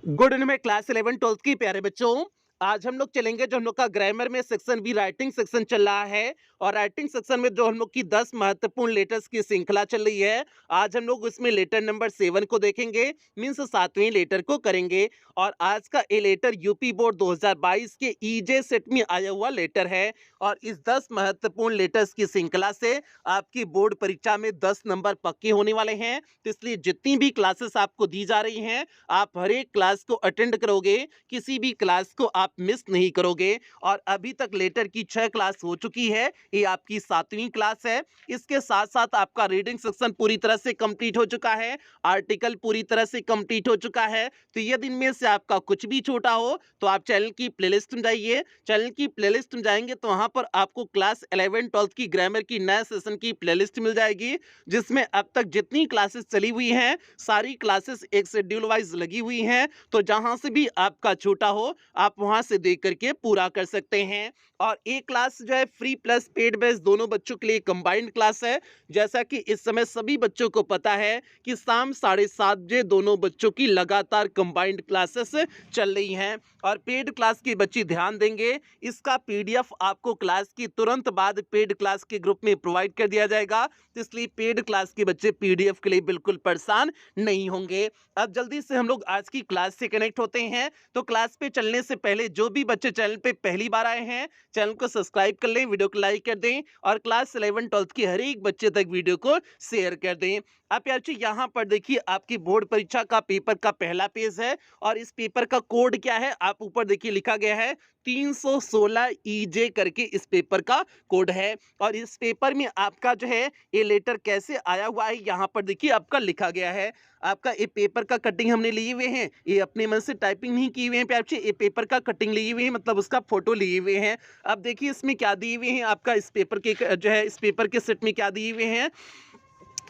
Good evening class 11 12th की प्यारे बच्चों। आज हम लोग चलेंगे जो हम लोग का ग्रामर में सेक्शन भी राइटिंग सेक्शन चल रहा है। और राइटिंग सेक्शन में जो हम लोग की 10 महत्वपूर्ण लेटर्स की श्रृंखला चल रही है। आज हम लोग उसमें लेटर नंबर 7 को देखेंगे, मीन्स 7वें लेटर को करेंगे। और आज का ए लेटर यूपी बोर्ड 2022 के ईजे सेट में आया हुआ लेटर है। और इस 10 महत्वपूर्ण लेटर्स की श्रृंखला से आपकी बोर्ड परीक्षा में 10 नंबर पक्के होने वाले हैं। तो इसलिए जितनी भी क्लासेस आपको दी जा रही हैं, आप हर एक क्लास को अटेंड करोगे, किसी भी क्लास को आप मिस नहीं करोगे। और अभी तक लेटर की 6 क्लास हो चुकी है, ये आपकी 7वीं क्लास है। इसके साथ साथ आपका रीडिंग सेक्शन पूरी तरह से कंप्लीट हो चुका है, आर्टिकल पूरी तरह से कंप्लीट हो चुका है। तो यदि इनमें से आपका कुछ भी छूटा हो तो आप चैनल की प्लेलिस्ट में जाइए। चैनल की प्लेलिस्ट में जाएंगे तो वहां पर आपको क्लास 11 12th की ग्रामर की नया सेशन की प्लेलिस्ट मिल जाएगी, जिसमें अब तक जितनी क्लासेस चली हुई हैं सारी क्लासेस एक शेड्यूल वाइज लगी हुई हैं। तो जहां से भी आपका छूटा हो आप वहां से देख करके पूरा कर सकते हैं। और एक क्लास जो है फ्री प्लस पेड बेस दोनों बच्चों के लिए कंबाइंड क्लास है। जैसा कि इस समय सभी बच्चों को पता है कि शाम 7:30 बजे दोनों बच्चों की लगातार कंबाइंड क्लासेस चल रही हैं। और पेड क्लास की बच्चे ध्यान देंगे, इसका पीडीएफ आपको क्लास की तुरंत बाद पेड क्लास के ग्रुप में प्रोवाइड कर दिया जाएगा। तो इसलिए पेड क्लास के बच्चे पीडीएफ के लिए बिल्कुल परेशान नहीं होंगे। अब जल्दी से हम लोग आज की क्लास से कनेक्ट होते हैं। तो क्लास पे चलने से पहले जो भी बच्चे चैनल पे पहली बार आए हैं, चैनल को सब्सक्राइब कर लें, वीडियो को लाइक कर दें और क्लास 11 12th की हर एक बच्चे तक वीडियो को शेयर कर दें। अब यार जी यहाँ पर देखिए आपकी बोर्ड परीक्षा का पेपर का पहला पेज है। और इस पेपर का कोड क्या है, आप ऊपर देखिए लिखा गया है 316 ईजे करके इस पेपर का कोड है। और इस पेपर में आपका जो है ये लेटर कैसे आया हुआ है यहाँ पर देखिए आपका लिखा गया है। आपका ये पेपर का कटिंग हमने लिए हुए हैं, ये अपने मन से टाइपिंग नहीं की हुए हैं प्यार, ये पेपर का कटिंग लिए हुए हैं, मतलब उसका फोटो लिए हुए हैं। अब देखिए इसमें क्या दिए हुए हैं, आपका इस पेपर के जो है इस पेपर के सेट में क्या दिए हुए हैं।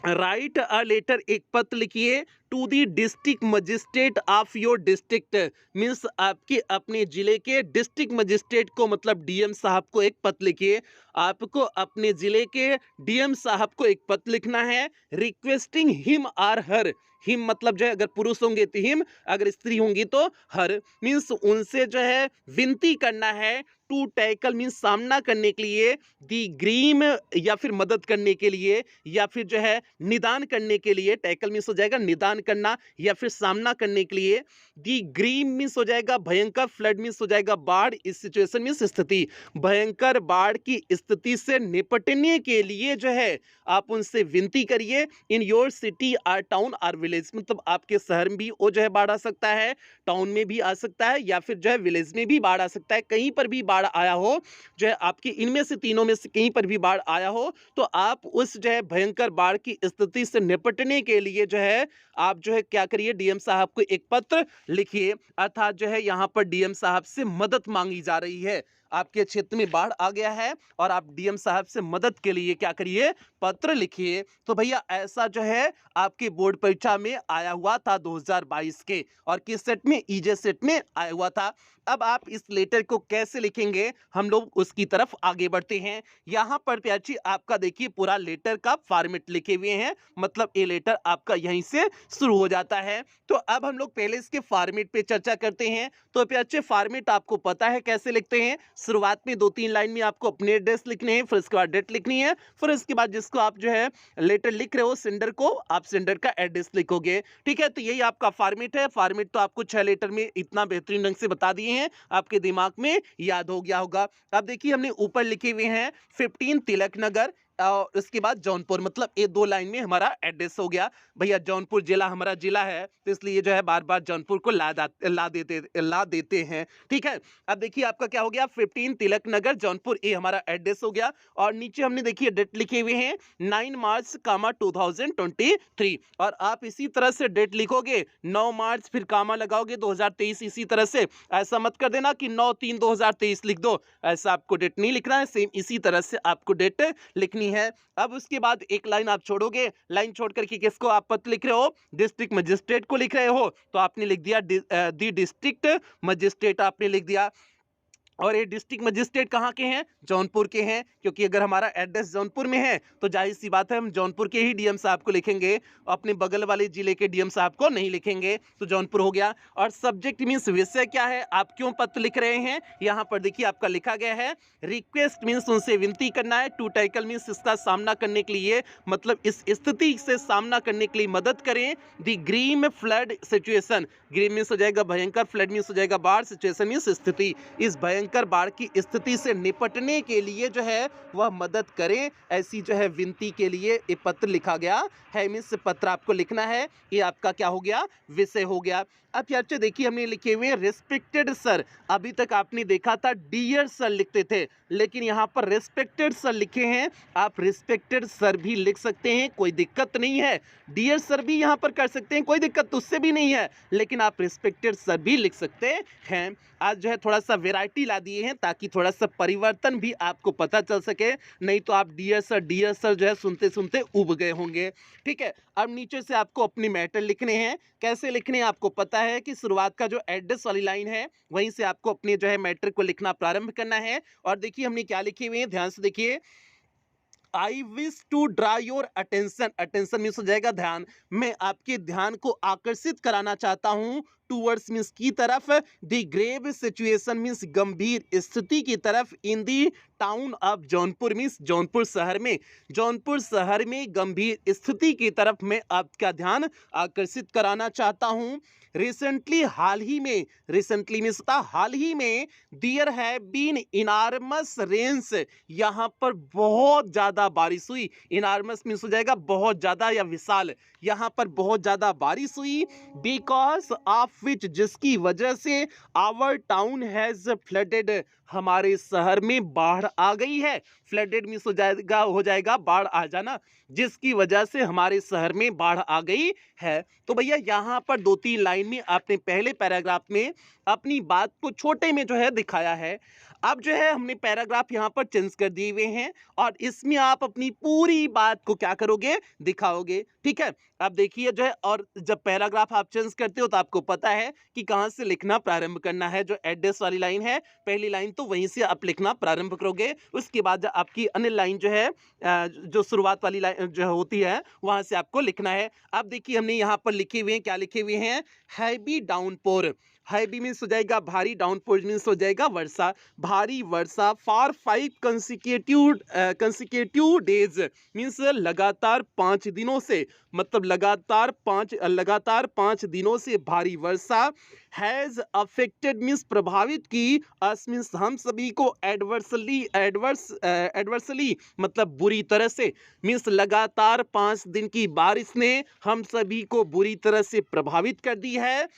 राइट अ लेटर, एक पत्र लिखिए to the district magistrate of your district. Means आपके अपने जिले के डिस्ट्रिक्ट मजिस्ट्रेट को, मतलब डीएम साहब को एक पत्र लिखिए। आपको अपने जिले के डीएम साहब को एक पत्र लिखना है, requesting him or her. Him मतलब जो है अगर पुरुष होंगे तो हिम, अगर स्त्री होंगी तो हर। मीन्स उनसे जो है विनती करना है टू टैकल, मीन्स सामना करने के लिए, दी ग्रीम या फिर मदद करने के लिए, या फिर जो है निदान करने के लिए। टैकल मीन्स हो जाएगा निदान करना या फिर सामना करने के लिए। दी ग्रीम मीन्स हो जाएगा भयंकर, फ्लड मीन्स हो जाएगा बाढ़, इस सिचुएशन मीन्स स्थिति, भयंकर बाढ़ की स्थिति से निपटने के लिए जो है आप उनसे विनती करिए। In your city or town or village, मतलब आपके शहर में भी वो जो है बाढ़ आ सकता है, टाउन में भी आ सकता है, या फिर जो है विलेज में भी बाढ़ आ सकता है। कहीं पर भी बाढ़ आया हो, जो है आपकी इनमें से तीनों में से कहीं पर भी बाढ़ आया हो, तो आप उस जो है भयंकर बाढ़ की स्थिति से निपटने के लिए जो है आप जो है क्या करिए, डीएम साहब को एक पत्र लिखिए। अर्थात जो है यहाँ पर डीएम साहब से मदद मांगी जा रही है। आपके क्षेत्र में बाढ़ आ गया है और आप डीएम साहब से मदद के लिए क्या करिए, पत्र लिखिए। तो भैया ऐसा जो है आपके बोर्ड परीक्षा में आया हुआ था 2022 के, और किस सेट में, ईजे सेट में आया हुआ था। अब आप इस लेटर को कैसे लिखेंगे, हम लोग उसकी तरफ आगे बढ़ते हैं। यहाँ पर प्याची आपका देखिए पूरा लेटर का फॉर्मेट लिखे हुए हैं, मतलब ये लेटर आपका यहीं से शुरू हो जाता है। तो अब हम लोग पहले इसके फॉर्मेट पे चर्चा करते हैं। तो प्याचे फॉर्मेट आपको पता है कैसे लिखते हैं। शुरुआत में 2-3 लाइन में आपको अपने एड्रेस लिखने हैं, फिर उसके बाद डेट लिखनी है, फिर उसके बाद जिसको आप जो है लेटर लिख रहे हो सेंडर को, आप सेंडर का एड्रेस लिखोगे। ठीक है, तो यही आपका फॉर्मेट है। फॉर्मेट तो आपको 6 लेटर में इतना बेहतरीन ढंग से बता दिए हैं, आपके दिमाग में याद हो गया होगा। अब देखिए हमने ऊपर लिखे हुए हैं 15 तिलक नगर और उसके बाद जौनपुर, मतलब ये 2 लाइन में हमारा एड्रेस हो गया। भैया जौनपुर जिला हमारा जिला है, तो इसलिए जो है बार बार जौनपुर को ला देते हैं। ठीक है, अब देखिए आपका क्या हो गया, 15 तिलक नगर जौनपुर, ये हमारा एड्रेस हो गया। और नीचे हमने देखिए डेट लिखे हुए हैं 9 मार्च 2023। और आप इसी तरह से डेट लिखोगे 9 मार्च, फिर कामा लगाओगे 2023, इसी तरह से। ऐसा मत कर देना कि 9/3/2023 लिख दो, ऐसा आपको डेट नहीं लिखना है, सेम इसी तरह से आपको डेट लिखनी है। अब उसके बाद एक लाइन आप छोड़ोगे, लाइन छोड़ करके किसको आप पत्र लिख रहे हो, डिस्ट्रिक्ट मजिस्ट्रेट को लिख रहे हो, तो आपने लिख दिया दी डिस्ट्रिक्ट मजिस्ट्रेट आपने लिख दिया। और ये डिस्ट्रिक्ट मजिस्ट्रेट कहाँ के हैं? जौनपुर के हैं, क्योंकि अगर हमारा एड्रेस जौनपुर में है तो जाहिर सी बात है हम जौनपुर के ही डीएम साहब को लिखेंगे, अपने बगल वाले जिले के डीएम साहब को नहीं लिखेंगे। तो जौनपुर हो गया। और सब्जेक्ट मीन्स विषय क्या है, आप क्यों पत्र लिख रहे हैं, यहाँ पर देखिए आपका लिखा गया है रिक्वेस्ट मीन्स उनसे विनती करना है, टू टैकल मीन्स इसका सामना करने के लिए, मतलब इस स्थिति से सामना करने के लिए मदद करें the grim flood situation. Grim means हो जाएगा भयंकर, फ्लड मीन्स हो जाएगा बाढ़, सिचुएशन मीन्स स्थिति। इस भयंकर बाढ़ की स्थिति से निपटने के लिए जो है वह मदद करें, ऐसी जो है विनती के लिए ये पत्र लिखा गया है। मीन्स पत्र आपको लिखना है, ये आपका क्या हो गया, विषय हो गया। अब यार देखिए हमने लिखे हुए रिस्पेक्टेड सर, अभी तक आपने देखा था डियर सर लिखते थे, लेकिन यहाँ पर रिस्पेक्टेड सर लिखे हैं। आप रिस्पेक्टेड सर भी लिख सकते हैं, कोई दिक्कत नहीं है। डियर सर भी यहाँ पर कर सकते हैं, कोई दिक्कत उससे भी नहीं है, लेकिन आप रिस्पेक्टेड सर भी लिख सकते हैं। आज जो है थोड़ा सा वैरायटी ला दिए हैं ताकि थोड़ा सा परिवर्तन भी आपको पता चल सके, नहीं तो आप डियर सर जो है सुनते सुनते उब गए होंगे। ठीक है, अब नीचे से आपको अपने मैटर लिखने हैं। कैसे लिखने हैं आपको पता है कि शुरुआत का जो एड्रेस वाली लाइन है वहीं से आपको अपने जो है मैटर को लिखना प्रारंभ करना है। और देखिए हमने क्या लिखे हुए हैं, ध्यान से देखिए। I wish to draw your attention, attention means हो जाएगा ध्यान, मैं आपके ध्यान को आकर्षित कराना चाहता हूँ, टूवर्ड्स मीन्स की तरफ, द ग्रेव सिचुएशन मीन्स गंभीर स्थिति की तरफ, in the town of Jaunpur means Jaunpur शहर में, जौनपुर शहर में गंभीर स्थिति की तरफ मैं आपका ध्यान आकर्षित कराना चाहता हूँ। रिसेंटली हाल ही में, रिसेंटली मीन्स हाल ही में, there have been enormous rains, यहाँ पर बहुत ज़्यादा बारिश हुई। इनार्मस मीन्स हो जाएगा बहुत ज़्यादा या विशाल, यहाँ पर बहुत ज़्यादा बारिश हुई। बिकॉज ऑफ विच, जिसकी वजह से आवर टाउन हैज़ फ्लडेड, हमारे शहर में बाढ़ आ गई है। फ्लडेड मीन्स हो जाएगा बाढ़ आ जाना, जिसकी वजह से हमारे शहर में बाढ़ आ गई है। तो भैया यहाँ पर 2-3 लाइन में आपने पहले पैराग्राफ में अपनी बात को छोटे में जो है दिखाया है। अब जो है हमने पैराग्राफ यहाँ पर चेंज कर दिए हुए हैं और इसमें आप अपनी पूरी बात को क्या करोगे, दिखाओगे। ठीक है, अब देखिए जो है, और जब पैराग्राफ आप चेंज करते हो तो आपको पता है कि कहाँ से लिखना प्रारंभ करना है। जो एड्रेस वाली लाइन है पहली लाइन, तो वहीं से आप लिखना प्रारंभ करोगे। उसके बाद आपकी अन्य लाइन जो है जो शुरुआत वाली लाइन जो होती है वहां से आपको लिखना है। अब देखिए हमने यहाँ पर लिखे हुए हैं, क्या लिखे हुए हैं, हैवी डाउनपोर। हैवी मीन्स हो जाएगा भारी, डाउनपोर मीन्स हो जाएगा वर्षा, भारी वर्षा फॉर 5 कंसिक्यूटिव डेज मीन्स लगातार 5 दिनों से, मतलब लगातार पाँच दिनों से भारी वर्षा। हैज अफेक्टेड मीन्स प्रभावित की, अस मीन्स हम सभी को, एडवर्सली मतलब बुरी तरह से, मीन्स लगातार 5 दिन की बारिश ने हम सभी को बुरी तरह से प्रभावित कर दी है।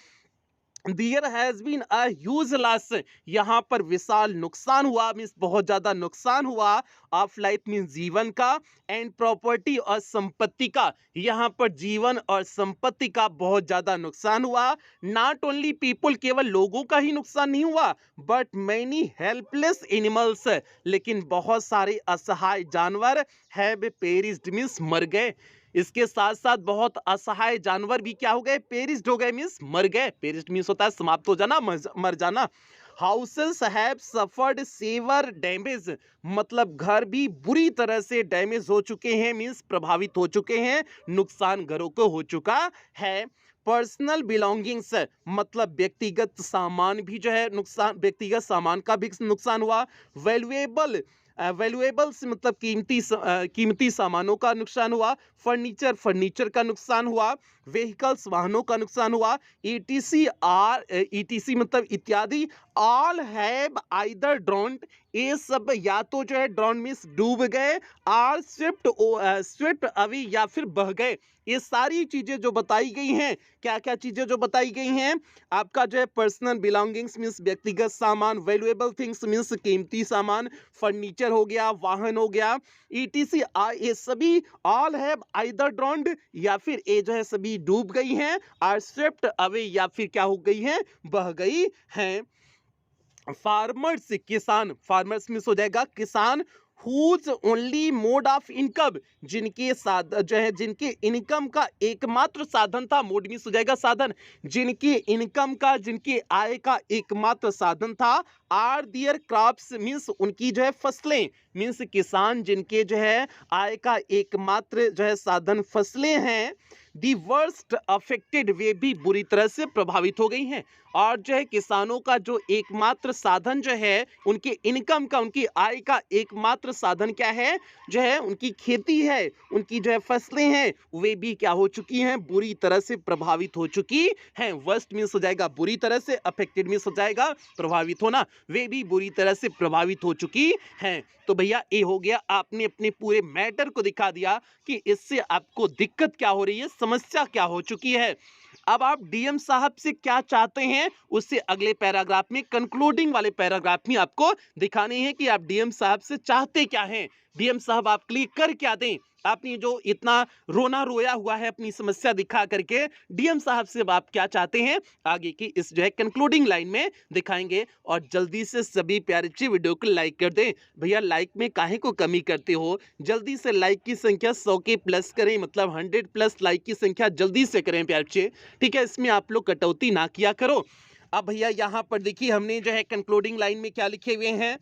There has been a huge loss, यहाँ पर विशाल नुकसान हुआ, मीन्स बहुत ज्यादा नुकसान हुआ, ऑफ लाइफ मीन्स जीवन का, एंड प्रॉपर्टी और संपत्ति का, यहाँ पर जीवन और संपत्ति का बहुत ज्यादा नुकसान हुआ। नॉट ओनली पीपल, केवल लोगों का ही नुकसान नहीं हुआ, बट मैनी हेल्पलेस एनिमल्स, लेकिन बहुत सारे असहाय जानवर हैव पेरिस्ड मीन्स मर गए। इसके साथ साथ बहुत असहाय जानवर भी क्या हो गए, पेरिस्ड हो गए मीन्स मर गए। पेरिस्ड मीन्स होता है समाप्त हो जाना, मर जाना। Houses have suffered severe damage, मतलब घर भी बुरी तरह से डैमेज हो चुके हैं, मीन्स प्रभावित हो चुके हैं, नुकसान घरों को हो चुका है। पर्सनल बिलोंगिंग्स, मतलब व्यक्तिगत सामान भी जो है नुकसान, व्यक्तिगत सामान का भी नुकसान हुआ। वैल्यूएबल्स मतलब कीमती सामानों का नुकसान हुआ। फर्नीचर का नुकसान हुआ। व्हीकल्स वाहनों का नुकसान हुआ। ईटीसी मतलब इत्यादि। ऑल हैव आइदर ड्रॉन्ड, ये सब या तो जो है ड्रॉन मीन्स डूब गए, आर स्विफ्ट अवे या फिर बह गए। ये सारी चीजें जो बताई गई हैं, क्या क्या चीजें जो बताई गई हैं, आपका जो है पर्सनल बिलोंगिंग्स मीन्स व्यक्तिगत सामान, वैल्यूएबल थिंग्स मीन्स कीमती सामान, फर्नीचर हो गया, वाहन हो गया, ईटीसी ये सभी ऑल हैव आइदर ड्रॉन्ड या फिर ये जो है सभी डूब गई हैं, आर स्विफ्ट अवे या फिर क्या हो गई हैं, बह गई हैं। फार्मर्स किसान, फार्मर्स मीन्स हो जाएगा किसान, whose only mode of income, जिनके साथ जो है जिनके इनकम का एकमात्र साधन था, मोड मीन्स हो जाएगा साधन, जिनके इनकम का जिनके आय का एकमात्र साधन था, आर दियर क्रॉप्स मीन्स उनकी जो है फसलें, मीन्स किसान जिनके जो है आय का एकमात्र जो है साधन फसलें हैं, दी वर्स्ट अफेक्टेड, वे भी बुरी तरह से प्रभावित हो गई हैं। और जो है किसानों का जो एकमात्र साधन जो है उनके इनकम का, उनकी आय का एकमात्र साधन क्या है, जो है उनकी खेती है, उनकी जो है फसलें हैं, वे भी क्या हो चुकी हैं, बुरी तरह से प्रभावित हो चुकी हैं। वर्स्ट मीन्स हो जाएगा बुरी तरह से, अफेक्टेड मीन्स हो जाएगा प्रभावित होना, वे भी बुरी तरह से प्रभावित हो चुकी हैं। तो भैया ये हो गया, आपने अपने पूरे मैटर को दिखा दिया कि इससे आपको दिक्कत क्या हो रही है, समस्या क्या हो चुकी है। अब आप डीएम साहब से क्या चाहते हैं, उससे अगले पैराग्राफ में, कंक्लूडिंग वाले पैराग्राफ में आपको दिखानी है कि आप डीएम साहब से चाहते क्या हैं, डीएम साहब आपके लिए कर क्या दें। आपने जो इतना रोना रोया हुआ है अपनी समस्या दिखा करके, डीएम साहब से आप क्या चाहते हैं, आगे की इस जो है कंक्लूडिंग लाइन में दिखाएंगे। और जल्दी से सभी प्यारे अच्छी वीडियो को लाइक कर दें। भैया लाइक में काहे को कमी करते हो, जल्दी से लाइक की संख्या 100 के प्लस करें, मतलब 100 प्लस लाइक की संख्या जल्दी से करें प्यारे अच्छे, ठीक है, इसमें आप लोग कटौती ना किया करो। अब भैया यहाँ पर देखिए हमने जो है कंक्लूडिंग लाइन में क्या लिखे हुए हैं,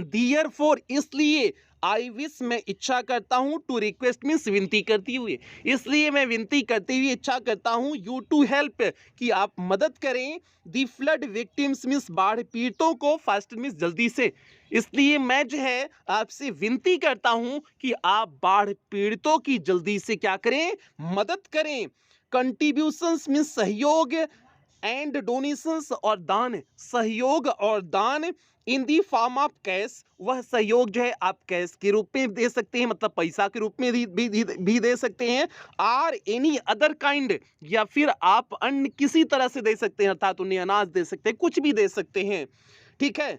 Therefore, इसलिए आई विश, मैं इच्छा करता हूं, टू रिक्वेस्ट मीन्स विनती करती हुई, इसलिए मैं विनती करती हुई इच्छा करता हूं, यू टू हेल्प, कि आप मदद करें, दी फ्लड विक्टिम्स मीन्स बाढ़ पीड़ितों को, फास्ट मीन्स जल्दी से, इसलिए मैं जो है आपसे विनती करता हूं कि आप बाढ़ पीड़ितों की जल्दी से क्या करें, मदद करें। कंट्रीब्यूशंस मीन्स सहयोग, एंड डोनेशंस और दान, सहयोग और दान, इन दी फॉर्म ऑफ कैश, वह सहयोग जो है आप कैश के रूप में दे सकते हैं, मतलब पैसा के रूप में भी दे सकते हैं, और एनी अदर काइंड, या फिर आप अन्य किसी तरह से दे सकते हैं, अर्थात उन्हें अनाज दे सकते हैं, कुछ भी दे सकते हैं, ठीक है।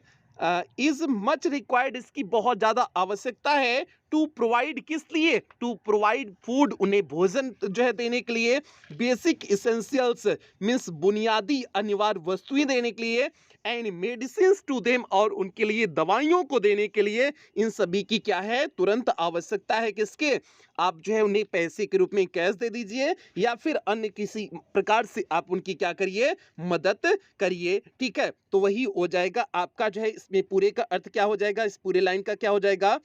इज मच रिक्वायर्ड, इसकी बहुत ज्यादा आवश्यकता है, टू प्रोवाइड, किस लिए, टू प्रोवाइड फूड, उन्हें भोजन जो है देने के लिए, बेसिक इसेंशियल्स मीन्स बुनियादी अनिवार्य वस्तुएं देने के लिए, एंड मेडिसिन टू देम, और उनके लिए दवाइयों को देने के लिए, इन सभी की क्या है, तुरंत आवश्यकता है। किसके, आप जो है उन्हें पैसे के रूप में कैश दे दीजिए, या फिर अन्य किसी प्रकार से आप उनकी क्या करिए, मदद करिए, ठीक है। तो वही हो जाएगा आपका जो है, इसमें पूरे का अर्थ क्या हो जाएगा, इस पूरे लाइन का क्या हो जाएगा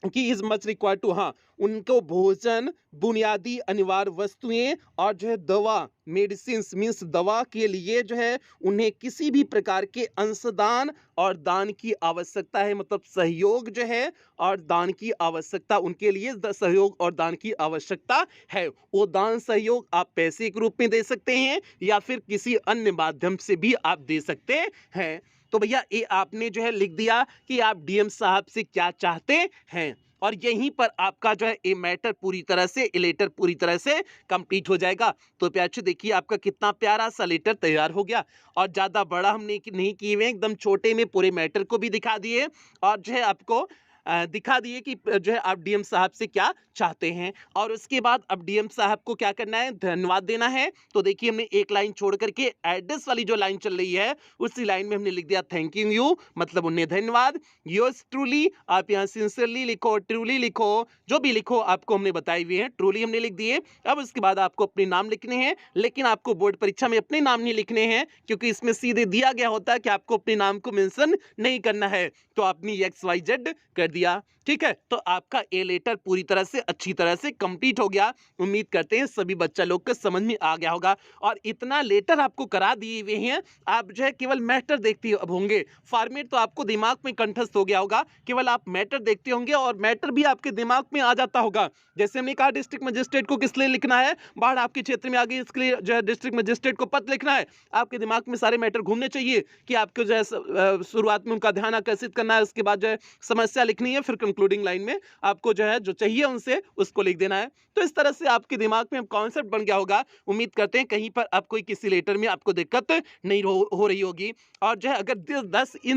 कि इज मच रिक्वायर्ड टू, हाँ, उनको भोजन, बुनियादी अनिवार्य वस्तुएं, और जो है दवा, मेडिसिन मीन्स दवा के लिए जो है उन्हें किसी भी प्रकार के अंशदान और दान की आवश्यकता है, मतलब सहयोग जो है और दान की आवश्यकता, उनके लिए सहयोग और दान की आवश्यकता है। वो दान सहयोग आप पैसे के रूप में दे सकते हैं, या फिर किसी अन्य माध्यम से भी आप दे सकते हैं। तो भैया ये आपने जो है लिख दिया कि आप डीएम साहब से क्या चाहते हैं, और यहीं पर आपका जो है ये मैटर पूरी तरह से, ये लेटर पूरी तरह से कंप्लीट हो जाएगा। तो प्यारे देखिए आपका कितना प्यारा सा लेटर तैयार हो गया, और ज़्यादा बड़ा हमने नहीं किए हुए, एकदम छोटे में पूरे मैटर को भी दिखा दिए, और जो है आपको दिखा दिए कि जो है आप डीएम साहब से क्या चाहते हैं। और उसके बाद अब डीएम साहब को क्या करना है, धन्यवाद देना है। तो देखिए हमने एक लाइन छोड़ करके एड्रेस वाली जो लाइन चल रही है उसी लाइन में हमने लिख दिया थैंक यू, मतलब उन्हें धन्यवाद। योर्स ट्रूली, आप यहाँ सिंसियरली लिखो, ट्रूली लिखो, जो भी लिखो आपको हमने बताए हुए हैं, ट्रूली हमने लिख दिए। अब उसके बाद आपको अपने नाम लिखने हैं, लेकिन आपको बोर्ड परीक्षा में अपने नाम नहीं लिखने हैं, क्योंकि इसमें सीधे दिया गया होता है कि आपको अपने नाम को मेंशन नहीं करना है। तो आपने XYZ कर दिया, ठीक है। तो आपका ए लेटर पूरी तरह से अच्छी तरह से कंप्लीट हो गया। उम्मीद करते हैं सभी बच्चा लोग को समझ में आ गया होगा, और इतना लेटर आपको करा दिए हुए हैं, आप जो है केवल मैटर देखते होंगे, फॉर्मेट तो आपको दिमाग में कंठस्थ हो गया होगा, केवल आप मैटर देखते होंगे और मैटर भी आपके दिमाग में आ जाता होगा। जैसे हमने कहा डिस्ट्रिक्ट मजिस्ट्रेट को किस लिए लिखना है, बाढ़ आपके क्षेत्र में आ गई, इसके लिए जो है डिस्ट्रिक्ट मजिस्ट्रेट को पत्र लिखना है। आपके दिमाग में सारे मैटर घूमने चाहिए कि आपको जो है शुरुआत में उनका ध्यान आकर्षित करना है, उसके बाद जो है समस्या लिखनी है, फिर कंक्लूडिंग लाइन में आपको जो है जो चाहिए उनसे उसको लिख देना है। तो इस तरह से आपके दिमाग में कॉन्सेप्ट बन गया होगा। उम्मीद करते हैं कहीं पर आप कोई किसी लेटर में आपको दिक्कत नहीं हो रही होगी। और जो है अगर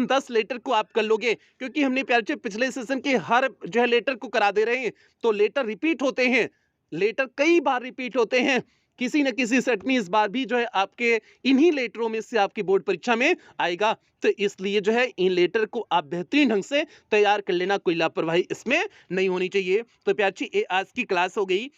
10 लेटर को आप कर लोगे, क्योंकि हमने प्यारे पिछले सेशन के हर जो है लेटर को करा दे रहे हैं, तो लेटर रिपीट होते हैं, लेटर कई बार रिपीट होते हैं, किसी न किसी सेट में इस बार भी जो है आपके इन्हीं लेटरों में से आपकी बोर्ड परीक्षा में आएगा। तो इसलिए जो है इन लेटर को आप बेहतरीन ढंग से तैयार कर लेना, कोई लापरवाही इसमें नहीं होनी चाहिए। तो प्यार जी, ये आज की क्लास हो गई।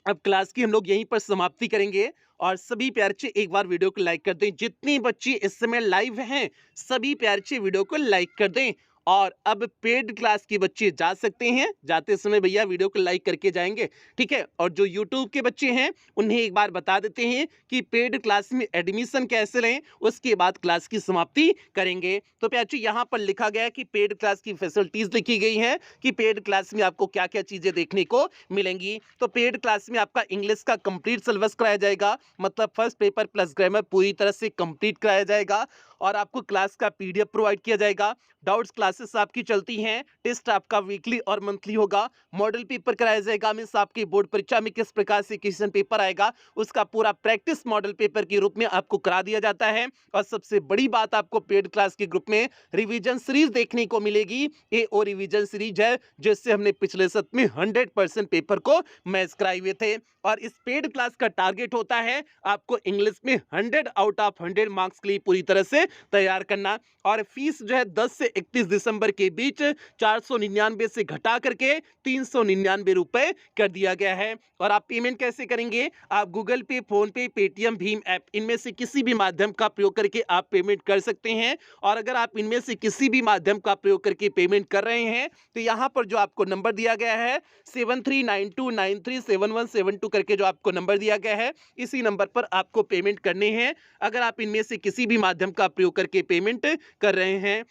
अब क्लास की हम लोग यहीं पर समाप्ति करेंगे। और सभी प्यारचे एक बार वीडियो को लाइक कर दें। जितने बच्चे इस समय लाइव हैं सभी प्यारचे वीडियो को लाइक कर दें। और अब पेड क्लास के बच्चे जा सकते हैं, जाते समय भैया वीडियो को लाइक करके जाएंगे, ठीक है। और जो यूट्यूब के बच्चे हैं उन्हें एक बार बता देते हैं कि पेड क्लास में एडमिशन कैसे लें, उसके बाद क्लास की समाप्ति करेंगे। तो प्यारची यहाँ पर लिखा गया है कि पेड क्लास की फैसिलिटीज लिखी गई हैं कि पेड क्लास में आपको क्या क्या चीजें देखने को मिलेंगी। तो पेड क्लास में आपका इंग्लिश का कंप्लीट सिलेबस कराया जाएगा, मतलब फर्स्ट पेपर प्लस ग्रामर पूरी तरह से कंप्लीट कराया जाएगा। और आपको क्लास का पीडीएफ प्रोवाइड किया जाएगा। डाउट्स क्लासेस आपकी चलती हैं। टेस्ट आपका वीकली और मंथली होगा। मॉडल पेपर कराया जाएगा, मींस आपकी बोर्ड परीक्षा में किस प्रकार से क्वेश्चन पेपर आएगा उसका पूरा प्रैक्टिस मॉडल पेपर के रूप में आपको करा दिया जाता है। और सबसे बड़ी बात, आपको पेड क्लास के ग्रुप में रिवीजन सीरीज देखने को मिलेगी। ये वो रिवीजन सीरीज है जिससे हमने पिछले सत्र में 100% पेपर को मैच कराए हुए थे। और इस पेड क्लास का टारगेट होता है आपको इंग्लिश में 100 आउट ऑफ 100 मार्क्स के लिए पूरी तरह से तैयार करना। और फीस जो है 10 से 31 दिसंबर के बीच 499 से घटा करके 399 रुपए कर दिया गया है। और आप पेमेंट कैसे करेंगे? आप गूगल पे, फोन पे, पेटीएम, भीम ऐप, इनमें से किसी भी माध्यम का प्रयोग करके आप पेमेंट कर सकते हैं। और अगर आप इनमें से किसी भी माध्यम का प्रयोग करके पेमेंट कर रहे हैं तो यहाँ पर जो आपको नंबर दिया गया है 7392937172 करके जो आपको नंबर दिया गया है, इसी नंबर पर आपको पेमेंट करने हैं। अगर आप इनमें से किसी भी माध्यम का प्रयोग करके पेमेंट कर रहे हैं,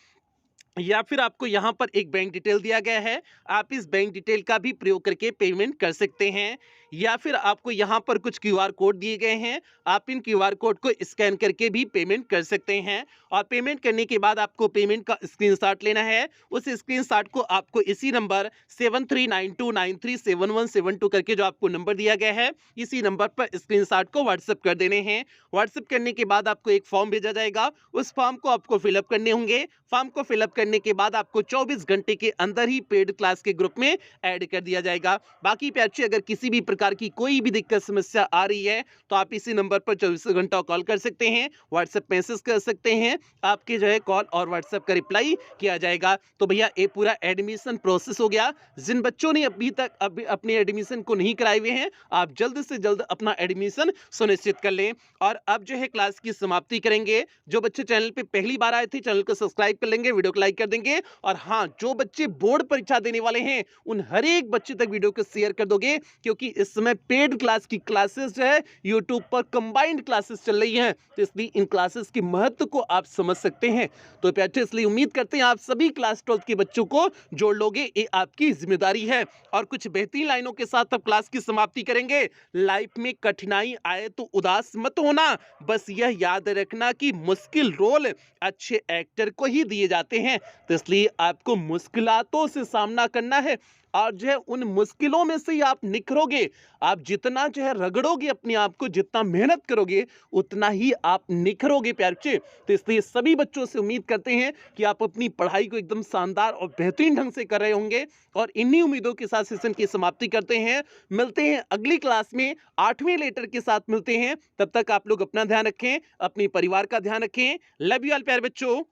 या फिर आपको यहाँ पर एक बैंक डिटेल दिया गया है, आप इस बैंक डिटेल का भी प्रयोग करके पेमेंट कर सकते हैं। या फिर आपको यहाँ पर कुछ क्यूआर कोड दिए गए हैं, आप इन क्यूआर कोड को स्कैन करके भी पेमेंट कर सकते हैं। और पेमेंट करने के बाद आपको पेमेंट का स्क्रीनशॉट लेना है। उस स्क्रीनशॉट को आपको इसी नंबर 7392937172 करके जो आपको नंबर दिया गया है, इसी नंबर पर स्क्रीनशॉट को व्हाट्सएप कर देने हैं। व्हाट्सएप करने के बाद आपको एक फॉर्म भेजा जाएगा, उस फॉर्म को आपको फिलअप करने होंगे। फॉर्म को फिलअप करने के बाद आपको 24 घंटे के अंदर ही पेड क्लास के ग्रुप में ऐड कर दिया जाएगा। बाकी प्यारे, अगर किसी भी प्रकार की कोई भी दिक्कत समस्या आ रही है तो आप इसी नंबर पर 24 घंटा कॉल कर सकते हैं, व्हाट्सएप मैसेज कर सकते हैं, आपके जो है कॉल और व्हाट्सएप का रिप्लाई किया जाएगा। तो भैया ये पूरा एडमिशन प्रोसेस हो गया। जिन बच्चों ने अभी तक अपने एडमिशन को नहीं कराए हुए हैं, आप जल्द से जल्द अपना एडमिशन सुनिश्चित कर लें। और अब जो है क्लास की समाप्ति करेंगे। जो बच्चे चैनल पे पहली बार आए थे चैनल को सब्सक्राइब कर लेंगे, वीडियो को लाइक कर देंगे। और हाँ, जो बच्चे बोर्ड परीक्षा देने वाले हैं उन हर एक बच्चे तक वीडियो को शेयर कर दोगे, क्योंकि इस समय पेड क्लास की क्लासेस जो है यूट्यूब पर कंबाइंड क्लासेस चल रही हैं, तो इसलिए इन क्लासेस के महत्व को आप समझ सकते हैं। तो प्यारे, इसलिए उम्मीद करते हैं आप सभी क्लास 12 के बच्चों को जोड़ लोगे, ये आपकी जिम्मेदारी है। और कुछ बेहतरीन लाइनों के साथ अब क्लास की समाप्ति करेंगे। लाइफ में कठिनाई आए तो उदास मत होना, बस यह याद रखना कि मुश्किल रोल अच्छे एक्टर को ही दिए जाते हैं। तो इसलिए आपको मुश्किलातों से सामना करना है और जो है उन मुश्किलों में से ही आप निखरोगे। आप जितना जो है रगड़ोगे अपने आप को, जितना मेहनत करोगे, उतना ही आप निखरोगे प्यारे। तो इसलिए सभी बच्चों से उम्मीद करते हैं कि आप अपनी पढ़ाई को एकदम शानदार और बेहतरीन ढंग से कर रहे होंगे। और इन्हीं उम्मीदों के साथ सेशन की समाप्ति करते हैं। मिलते हैं अगली क्लास में 8वें लेटर के साथ मिलते हैं। तब तक आप लोग अपना ध्यान रखें, अपने परिवार का ध्यान रखें। लव यू ऑल प्यारे बच्चों।